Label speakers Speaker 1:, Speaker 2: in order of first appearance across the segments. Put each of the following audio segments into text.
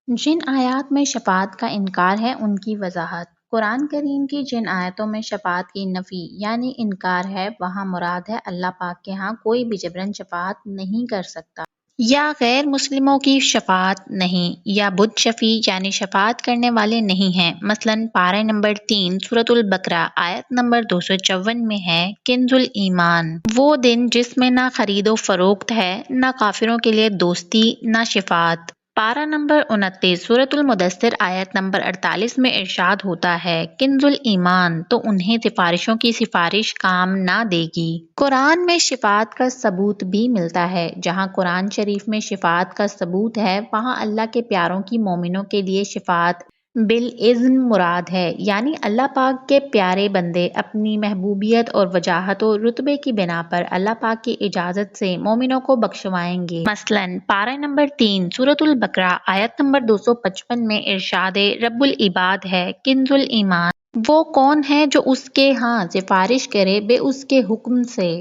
Speaker 1: جن آیات میں شفاعت کا انکار ہے ان کی وضاحت۔ قرآن کریم کی جن آیتوں میں شفاعت کی نفی یعنی انکار ہے وہاں مراد ہے اللہ پاک کے ہاں کوئی بھی جبراً شفاعت نہیں کر سکتا، یا غیر مسلموں کی شفاعت نہیں، یا بت شفیع یعنی شفاعت کرنے والے نہیں ہیں۔ مثلاً پارہ نمبر 3 سورۃ البقرہ آیت نمبر 254 میں ہے کنز الایمان، وہ دن جس میں نہ خرید و فروخت ہے، نہ کافروں کے لیے دوستی، نہ شفاعت۔ پارہ نمبر 29 سورۃ المدثر آیت نمبر 48 میں ارشاد ہوتا ہے کنز الایمان، تو انہیں سفارشوں کی سفارش کام نہ دے گی۔ قرآن میں شفاعت کا ثبوت بھی ملتا ہے، جہاں قرآن شریف میں شفاعت کا ثبوت ہے وہاں اللہ کے پیاروں کی مومنوں کے لیے شفاعت بالإذن مراد ہے، یعنی اللہ پاک کے پیارے بندے اپنی محبوبیت اور وجاہت و رتبے کی بنا پر اللہ پاک کی اجازت سے مومنوں کو بخشوائیں گے۔ مثلاً پارہ نمبر 3 سورۃ البقرہ آیت نمبر 255 میں ارشاد رب العباد ہے کنز الایمان، وہ کون ہے جو اس کے ہاں سفارش کرے بے اس کے حکم سے۔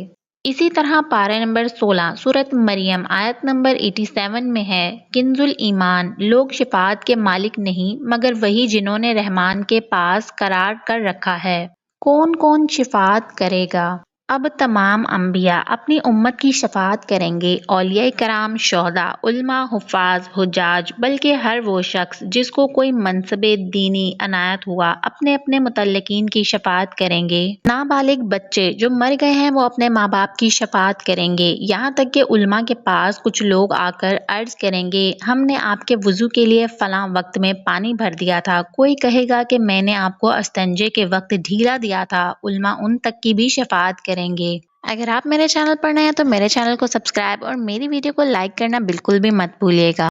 Speaker 1: اسی طرح پارہ نمبر 16 سورۃ مریم آیت نمبر 87 میں ہے کنز الایمان، لوگ شفاعت کے مالک نہیں مگر وہی جنہوں نے رحمان کے پاس قرار کر رکھا ہے۔ کون کون شفاعت کرے گا؟ اب تمام انبیاء اپنی امت کی شفاعت کریں گے، اولیاء کرام، شہداء، علماء، حفاظ، حجاج، بلکہ ہر وہ شخص جس کو کوئی منصب دینی عنایت ہوا اپنے اپنے متعلقین کی شفاعت کریں گے۔ نابالغ بچے جو مر گئے ہیں وہ اپنے ماں باپ کی شفاعت کریں گے، یہاں تک کہ علماء کے پاس کچھ لوگ آ کر عرض کریں گے ہم نے آپ کے وضو کے لیے فلاں وقت میں پانی بھر دیا تھا، کوئی کہے گا کہ میں نے آپ کو استنجے کے وقت ڈھیلا دیا تھا، علماء ان تک کی بھی شفاعت کریں گے۔ اگر آپ میرے چینل پر نئے ہیں تو میرے چینل کو سبسکرائب اور میری ویڈیو کو لائک کرنا بالکل بھی مت بھولیے گا۔